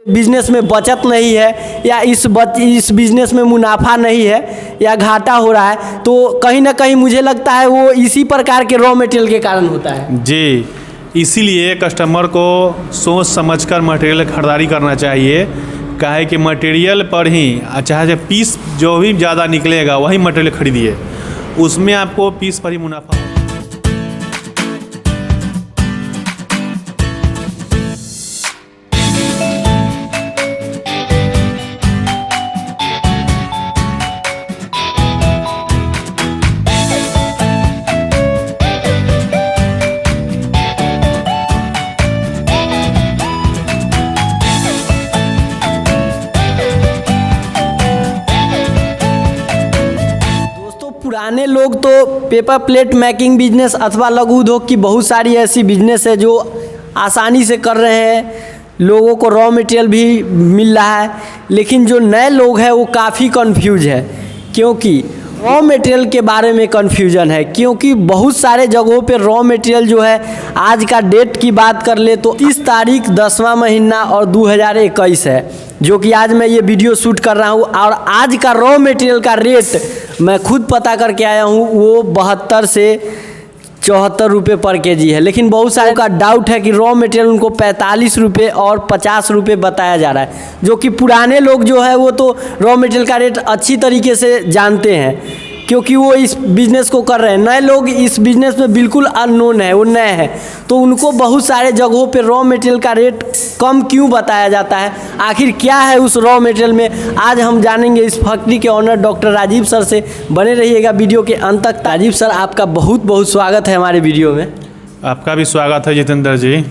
Business में बचत नहीं है या इस बिजनेस में मुनाफा नहीं है या घाटा हो रहा है, तो कहीं ना कहीं मुझे लगता है वो इसी प्रकार के रॉ मटेरियल के कारण होता है। जी, इसीलिए कस्टमर को सोच समझकर मटेरियल खरीदारी करना चाहिए। काहे कि मटेरियल पर ही चाहे पीस जो भी ज़्यादा निकलेगा वही मटेरियल खरीदिए, उसमें आपको पीस पर ही मुनाफा। पुराने लोग तो पेपर प्लेट मेकिंग बिजनेस अथवा लघु उद्योग की बहुत सारी ऐसी बिजनेस है जो आसानी से कर रहे हैं, लोगों को रॉ मटेरियल भी मिल रहा है। लेकिन जो नए लोग हैं वो काफ़ी कंफ्यूज है, क्योंकि रॉ मटेरियल के बारे में कंफ्यूजन है। क्योंकि बहुत सारे जगहों पे रॉ मटेरियल जो है, आज का डेट की बात कर ले तो 30 तारीख 10वां महीना और 2021 है, जो कि आज मैं ये वीडियो शूट कर रहा हूँ। और आज का रॉ मटेरियल का रेट मैं खुद पता करके आया हूँ, वो 72 से 74 रुपये पर केजी है। लेकिन बहुत सारे का डाउट है कि रॉ मटेरियल उनको 45 रुपये और 50 रुपये बताया जा रहा है, जो कि पुराने लोग जो है वो तो रॉ मटेरियल का रेट अच्छी तरीके से जानते हैं, क्योंकि वो इस बिज़नेस को कर रहे हैं। नए लोग इस बिज़नेस में बिल्कुल अननोन है, वो नए हैं, तो उनको बहुत सारे जगहों पे रॉ मटेरियल का रेट कम क्यों बताया जाता है, आखिर क्या है उस रॉ मटेरियल में, आज हम जानेंगे इस फैक्ट्री के ऑनर डॉक्टर राजीव सर से। बने रहिएगा वीडियो के अंत तक। राजीव सर, आपका बहुत बहुत स्वागत है हमारे वीडियो में। आपका भी स्वागत है जितेंद्र जी।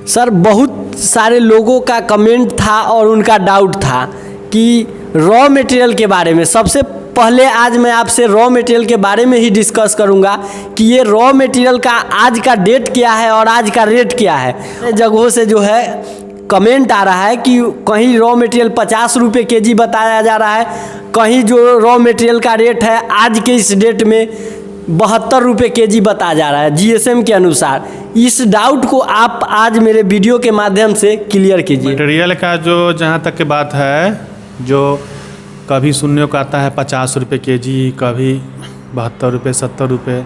सर, बहुत सारे लोगों का कमेंट था और उनका डाउट था कि रॉ मटेरियल के बारे में। सबसे पहले आज मैं आपसे रॉ मटेरियल के बारे में ही डिस्कस करूंगा कि ये रॉ मटेरियल का आज का डेट क्या है और आज का रेट क्या है। जगहों से जो है कमेंट आ रहा है कि कहीं रॉ मटेरियल 50 रुपये केजी बताया जा रहा है, कहीं जो रॉ मटेरियल का रेट है आज के इस डेट में 72 रुपये केजी बताया जा रहा है जीएसएम के अनुसार। इस डाउट को आप आज मेरे वीडियो के माध्यम से क्लियर कीजिए। मटेरियल का जो जहाँ तक की बात है, जो कभी सुनने को आता है 50 रुपये केजी, कभी 72 रुपये 70 रुपये,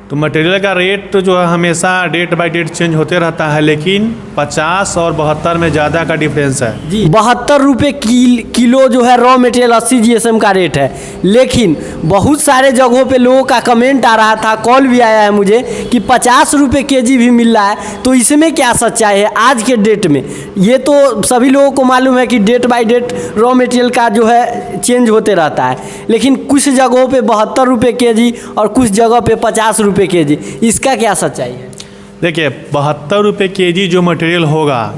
तो मटेरियल का रेट जो है हमेशा डेट बाय डेट चेंज होते रहता है। लेकिन 50 और 72 में ज़्यादा का डिफरेंस है जी। 72 रुपये किलो जो है रॉ मटेरियल 80 जीएसएम का रेट है। लेकिन बहुत सारे जगहों पे लोगों का कमेंट आ रहा था, कॉल भी आया है मुझे कि 50 रुपये केजी भी मिल रहा है, तो इसमें क्या सच्चाई है आज के डेट में। ये तो सभी लोगों को मालूम है कि date by date raw material का जो है चेंज होते रहता है, लेकिन कुछ जगहों पे 72 रुपये केजी और कुछ जगह पे 50 रुपये केजी, इसका क्या सच्चाई है? देखिए, 72 रुपये केजी जो मटेरियल होगा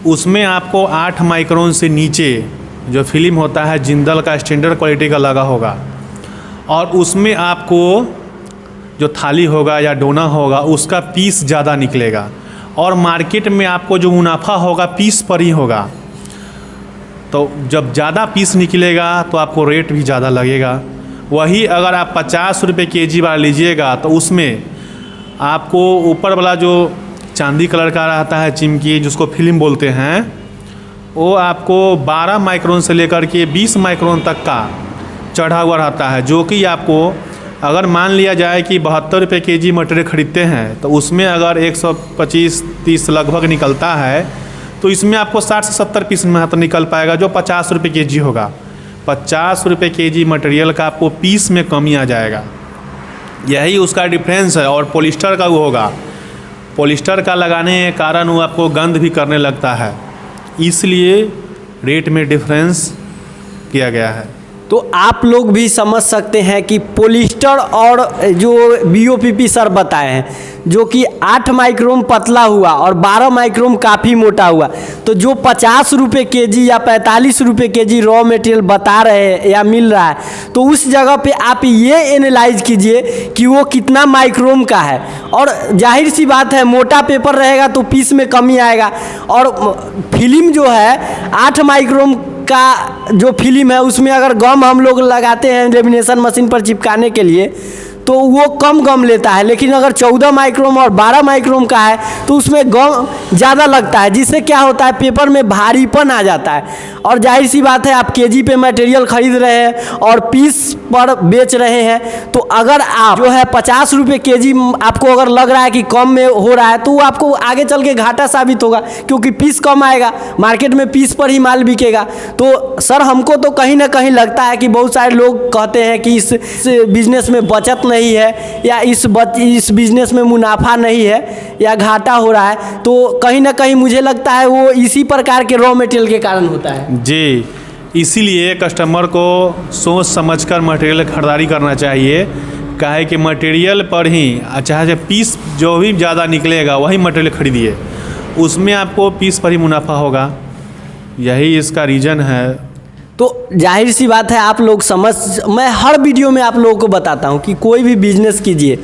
उसमें आपको 8 माइक्रोन से नीचे जो फिल्म होता है जिंदल का स्टैंडर्ड क्वालिटी का लगा होगा, और उसमें आपको जो थाली होगा या डोना होगा उसका पीस ज़्यादा निकलेगा, और मार्केट में आपको जो मुनाफा होगा पीस पर ही होगा। तो जब ज़्यादा पीस निकलेगा तो आपको रेट भी ज़्यादा लगेगा। वही अगर आप 50 रुपये केजी वाला लीजिएगा तो उसमें आपको ऊपर वाला जो चांदी कलर का रहता है चिमकी, जिसको फिल्म बोलते हैं, वो आपको 12 माइक्रोन से लेकर के 20 माइक्रोन तक का चढ़ा हुआ रहता है, जो कि आपको अगर मान लिया जाए कि 72 रुपये केजी मटेरियल खरीदते हैं तो उसमें अगर 125-30 लगभग निकलता है, तो इसमें आपको 60 से 70 पीस मात्र निकल पाएगा जो 50 रुपये केजी होगा। 50 रुपये केजी मटेरियल का आपको पीस में कमी आ जाएगा, यही उसका डिफरेंस है। और पॉलिस्टर का वो होगा, पॉलिस्टर का लगाने के कारण वो आपको गंध भी करने लगता है, इसलिए रेट में डिफरेंस किया गया है। तो आप लोग भी समझ सकते हैं कि पॉलिस्टर और जो बीओपीपी सर बताए हैं, जो कि 8 माइक्रोन पतला हुआ और 12 माइक्रोन काफ़ी मोटा हुआ, तो जो 50 रुपये केजी या 45 रुपये केजी रॉ मटेरियल बता रहे हैं या मिल रहा है, तो उस जगह पे आप ये एनालाइज कीजिए कि वो कितना माइक्रोन का है। और जाहिर सी बात है, मोटा पेपर रहेगा तो पीस में कमी आएगा, और फिल्म जो है 8 माइक्रोन का जो फिल्म है उसमें अगर गम हम लोग लगाते हैं लेमिनेशन मशीन पर चिपकाने के लिए, तो वो कम गम लेता है, लेकिन अगर 14 माइक्रोम और 12 माइक्रोम का है तो उसमें गम ज़्यादा लगता है, जिससे क्या होता है पेपर में भारीपन आ जाता है। और जाहिर सी बात है आप केजी पे मटेरियल खरीद रहे हैं और पीस पर बेच रहे हैं, तो अगर आप जो है 50 रुपये केजी आपको अगर लग रहा है कि कम में हो रहा है तो वो आपको आगे चल के घाटा साबित होगा, क्योंकि पीस कम आएगा, मार्केट में पीस पर ही माल बिकेगा। तो सर हमको तो कहीं ना कहीं लगता है कि बहुत सारे लोग कहते हैं कि इस बिजनेस में बचत नहीं है या इस बिजनेस में मुनाफा नहीं है या घाटा हो रहा है, तो कहीं ना कहीं मुझे लगता है वो इसी प्रकार के रॉ मटेरियल के कारण होता है। जी, इसीलिए कस्टमर को सोच समझकर मटेरियल खरीदारी करना चाहिए। काहे कि मटेरियल पर ही चाहे पीस जो भी ज़्यादा निकलेगा वही मटेरियल खरीदिए, उसमें आपको पीस पर ही मुनाफा होगा। यही इसका रीज़न है। तो जाहिर सी बात है आप लोग मैं हर वीडियो में आप लोगों को बताता हूँ कि कोई भी बिजनेस कीजिए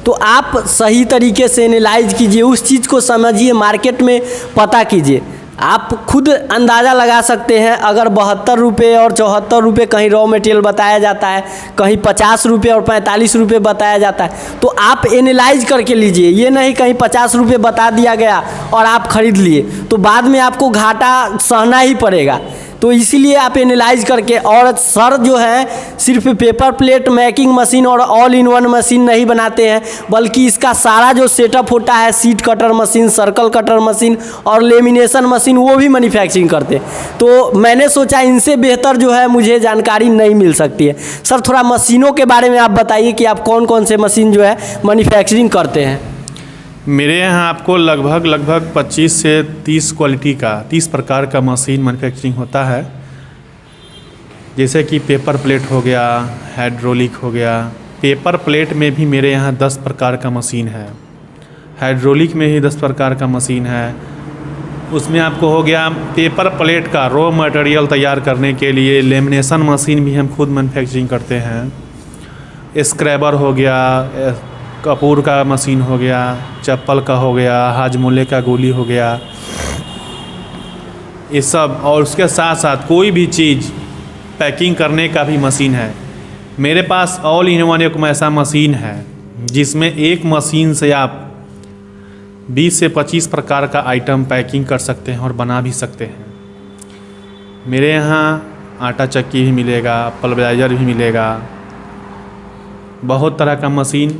तो आप सही तरीके से एनालाइज कीजिए, उस चीज़ को समझिए, मार्केट में पता कीजिए। आप खुद अंदाज़ा लगा सकते हैं, अगर 72 रुपये और 74 रुपये कहीं रॉ मटेरियल बताया जाता है, कहीं 50 रुपये और 45 रुपये बताया जाता है, तो आप एनालाइज करके लीजिए। ये नहीं कहीं 50 रुपये बता दिया गया और आप ख़रीद लिए तो बाद में आपको घाटा सहना ही पड़ेगा। तो इसीलिए आप एनालाइज करके, और सर जो है सिर्फ पेपर प्लेट मैकिंग मशीन और ऑल इन वन मशीन नहीं बनाते हैं, बल्कि इसका सारा जो सेटअप होता है, seat cutter machine, circle cutter machine और लेमिनेशन मशीन, वो भी मैन्युफैक्चरिंग करते हैं। तो मैंने सोचा इनसे बेहतर जो है मुझे जानकारी नहीं मिल सकती है। सर थोड़ा मशीनों के बारे में आप बताइए कि आप कौन कौन से मशीन जो है मैन्युफैक्चरिंग करते हैं। मेरे यहाँ आपको लगभग 25 से 30 क्वालिटी का 30 प्रकार का मशीन मैन्युफैक्चरिंग होता है। जैसे कि पेपर प्लेट हो गया, हाइड्रोलिक हो गया। पेपर प्लेट में भी मेरे यहाँ 10 प्रकार का मशीन है, हाइड्रोलिक में ही 10 प्रकार का मशीन है। उसमें आपको हो गया पेपर प्लेट का रॉ मटेरियल तैयार करने के लिए लेमिनेशन मशीन भी हम खुद मैन्युफैक्चरिंग करते हैं। स्क्रैबर हो गया, कपूर का मशीन हो गया, चप्पल का हो गया, हाजमोले का गोली हो गया, ये सब। और उसके साथ साथ कोई भी चीज़ पैकिंग करने का भी मशीन है। मेरे पास ऑल इन वन एक ऐसा मशीन है जिसमें एक मशीन से आप 20 से 25 प्रकार का आइटम पैकिंग कर सकते हैं और बना भी सकते हैं। मेरे यहाँ आटा चक्की भी मिलेगा, पल्वराइज़र भी मिलेगा, बहुत तरह का मशीन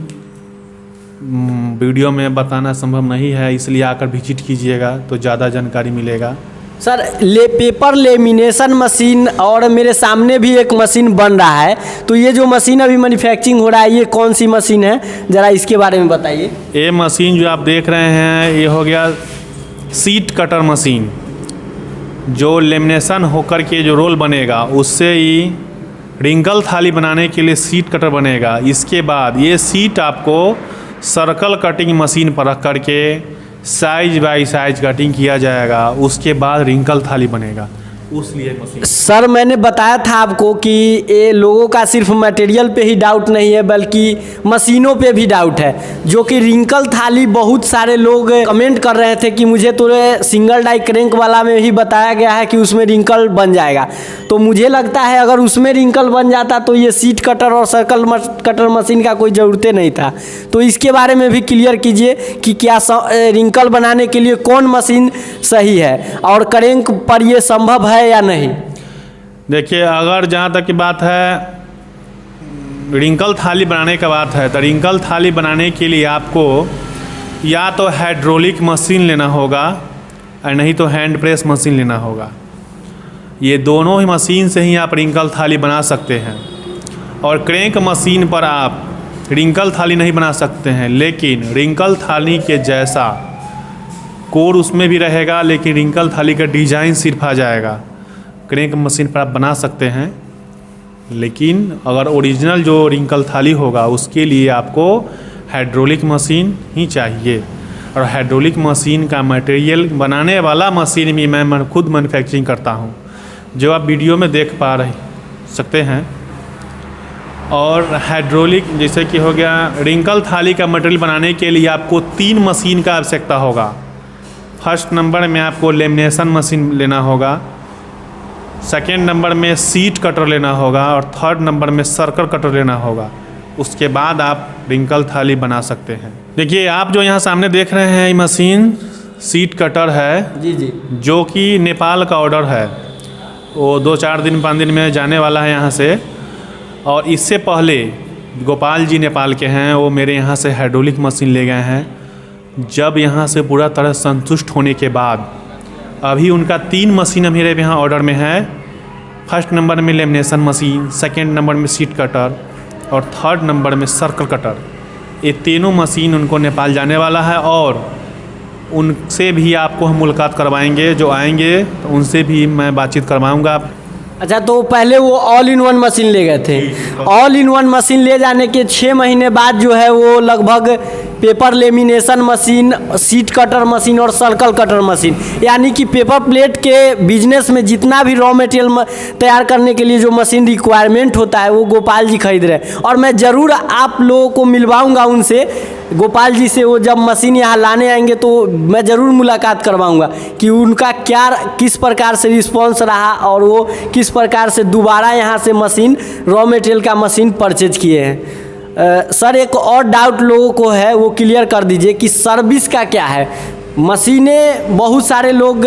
वीडियो में बताना संभव नहीं है, इसलिए आकर विजिट कीजिएगा तो ज़्यादा जानकारी मिलेगा। सर पेपर लेमिनेशन मशीन और मेरे सामने भी एक मशीन बन रहा है, तो ये जो मशीन अभी मैन्युफैक्चरिंग हो रहा है ये कौन सी मशीन है, ज़रा इसके बारे में बताइए। ये मशीन जो आप देख रहे हैं ये हो गया सीट कटर मशीन। जो लेमिनेशन होकर के जो रोल बनेगा उससे ही रिंकल थाली बनाने के लिए सीट कटर बनेगा। इसके बाद ये सीट आपको सर्कल कटिंग मशीन पर रख करके साइज बाई साइज कटिंग किया जाएगा, उसके बाद रिंकल थाली बनेगा। उस लिए मशीन सर मैंने बताया था आपको कि ये लोगों का सिर्फ मटेरियल पे ही डाउट नहीं है बल्कि मशीनों पे भी डाउट है, जो कि रिंकल थाली बहुत सारे लोग कमेंट कर रहे थे कि मुझे तो सिंगल डाई क्रैंक वाला में ही बताया गया है कि उसमें रिंकल बन जाएगा। तो मुझे लगता है अगर उसमें रिंकल बन जाता तो ये सीट कटर और सर्कल कटर मशीन का कोई ज़रूरत नहीं था। तो इसके बारे में भी क्लियर कीजिए कि क्या रिंकल बनाने के लिए कौन मशीन सही है और क्रैंक पर ये संभव है या नहीं। देखिए, अगर जहाँ तक की बात है रिंकल थाली बनाने का बात है तो रिंकल थाली बनाने के लिए आपको या तो हाइड्रोलिक मशीन लेना होगा और नहीं तो हैंड प्रेस मशीन लेना होगा। ये दोनों ही मशीन से ही आप रिंकल थाली बना सकते हैं। और क्रैंक मशीन पर आप रिंकल थाली नहीं बना सकते हैं, लेकिन रिंकल थाली के जैसा कोर उसमें भी रहेगा, लेकिन रिंकल थाली का डिज़ाइन सिर्फ आ जाएगा। क्रैंक मशीन पर आप बना सकते हैं, लेकिन अगर ओरिजिनल जो रिंकल थाली होगा उसके लिए आपको हाइड्रोलिक मशीन ही चाहिए। और हाइड्रोलिक मशीन का मटेरियल बनाने वाला मशीन भी मैं खुद मैन्युफैक्चरिंग करता हूं, जो आप वीडियो में देख पा सकते हैं। और हाइड्रोलिक जैसे कि हो गया रिंकल थाली का मटेरियल बनाने के लिए आपको 3 मशीन का आवश्यकता होगा। फर्स्ट नंबर में आपको लेमिनेशन मशीन लेना होगा, सेकेंड नंबर में सीट कटर लेना होगा और थर्ड नंबर में सर्कल कटर लेना होगा। उसके बाद आप रिंकल थाली बना सकते हैं। देखिए आप जो यहाँ सामने देख रहे हैं ये मशीन सीट कटर है, जी जी, जो कि नेपाल का ऑर्डर है। वो 2-4 दिन 5 दिन में जाने वाला है यहाँ से। और इससे पहले गोपाल जी नेपाल के हैं, वो मेरे यहाँ से हाइड्रोलिक मशीन ले गए हैं। जब यहाँ से पूरा तरह संतुष्ट होने के बाद अभी उनका 3 मशीन मेरे यहाँ ऑर्डर में है। फर्स्ट नंबर में लेमिनेशन मशीन, सेकंड नंबर में सीट कटर और थर्ड नंबर में सर्कल कटर। ये तीनों मशीन उनको नेपाल जाने वाला है और उनसे भी आपको हम मुलाकात करवाएंगे। जो आएंगे तो उनसे भी मैं बातचीत करवाऊंगा। अच्छा, तो पहले वो ऑल इन वन मशीन ले गए थे। ऑल इन वन मशीन ले जाने के 6 महीने बाद जो है वो लगभग paper lamination machine, seat cutter machine और सर्कल कटर मशीन, यानी कि पेपर प्लेट के बिजनेस में जितना भी रॉ मटेरियल तैयार करने के लिए जो मशीन रिक्वायरमेंट होता है वो गोपाल जी खरीद रहे हैं। और मैं ज़रूर आप लोगों को मिलवाऊंगा उनसे, गोपाल जी से। वो जब मशीन यहाँ लाने आएंगे तो मैं ज़रूर मुलाकात करवाऊंगा कि उनका क्या किस प्रकार से रिस्पॉन्स रहा और वो किस प्रकार से दोबारा यहाँ से मशीन, रॉ मटेरियल का मशीन परचेज किए हैं। सर, एक और डाउट लोगों को है, वो क्लियर कर दीजिए कि सर्विस का क्या है। मशीनें बहुत सारे लोग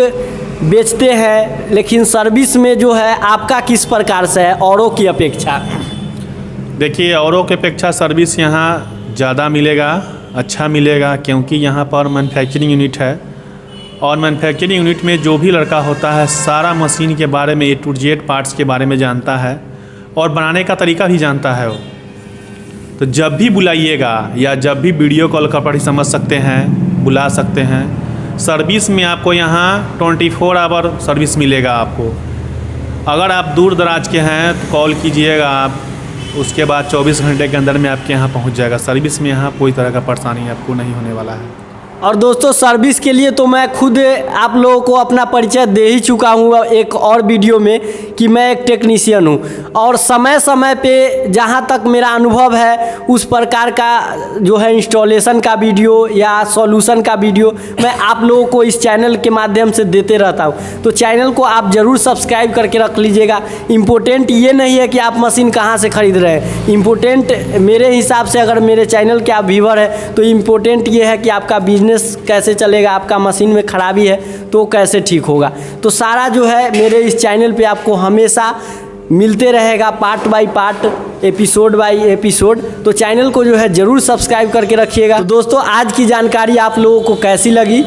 बेचते हैं, लेकिन सर्विस में जो है आपका किस प्रकार से है औरों की अपेक्षा? देखिए औरों की अपेक्षा सर्विस यहाँ ज़्यादा मिलेगा, अच्छा मिलेगा, क्योंकि यहाँ पर मैन्युफैक्चरिंग यूनिट है। और मैन्युफैक्चरिंग यूनिट में जो भी लड़का होता है सारा मशीन के बारे में A to Z पार्ट्स के बारे में जानता है और बनाने का तरीका भी जानता है वो। तो जब भी बुलाइएगा या जब भी वीडियो कॉल कर समझ सकते हैं, बुला सकते हैं। सर्विस में आपको यहाँ 24 आवर सर्विस मिलेगा आपको। अगर आप दूर दराज के हैं तो कॉल कीजिएगा आप, उसके बाद 24 घंटे के अंदर में आपके यहाँ पहुँच जाएगा। सर्विस में यहाँ कोई तरह का परेशानी आपको नहीं होने वाला है। और दोस्तों, सर्विस के लिए तो मैं खुद आप लोगों को अपना परिचय दे ही चुका हूँ एक और वीडियो में कि मैं एक टेक्नीशियन हूँ और समय समय पे जहाँ तक मेरा अनुभव है उस प्रकार का जो है इंस्टॉलेशन का वीडियो या सॉल्यूशन का वीडियो मैं आप लोगों को इस चैनल के माध्यम से देते रहता हूँ। तो चैनल को आप ज़रूर सब्सक्राइब करके रख लीजिएगा। इम्पोर्टेंट ये नहीं है कि आप मशीन कहाँ से ख़रीद रहे हैं। इम्पोर्टेंट मेरे हिसाब से, अगर मेरे चैनल के आप व्यूअर हैं, तो इम्पोर्टेंट ये है कि आपका बिजनेस कैसे चलेगा, आपका मशीन में खराबी है तो कैसे ठीक होगा। तो सारा जो है मेरे इस चैनल पे आपको हमेशा मिलते रहेगा, part by part, episode by episode. तो चैनल को जो है ज़रूर सब्सक्राइब करके रखिएगा। तो दोस्तों, आज की जानकारी आप लोगों को कैसी लगी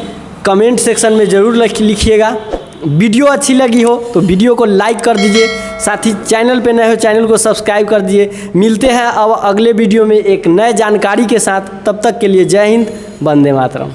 कमेंट सेक्शन में ज़रूर लिखिएगा। वीडियो अच्छी लगी हो तो वीडियो को लाइक कर दीजिए, साथ ही चैनल पे नए हो चैनल को सब्सक्राइब कर दीजिए। मिलते हैं अब अगले वीडियो में एक नए जानकारी के साथ। तब तक के लिए जय हिंद, वंदे मातरम।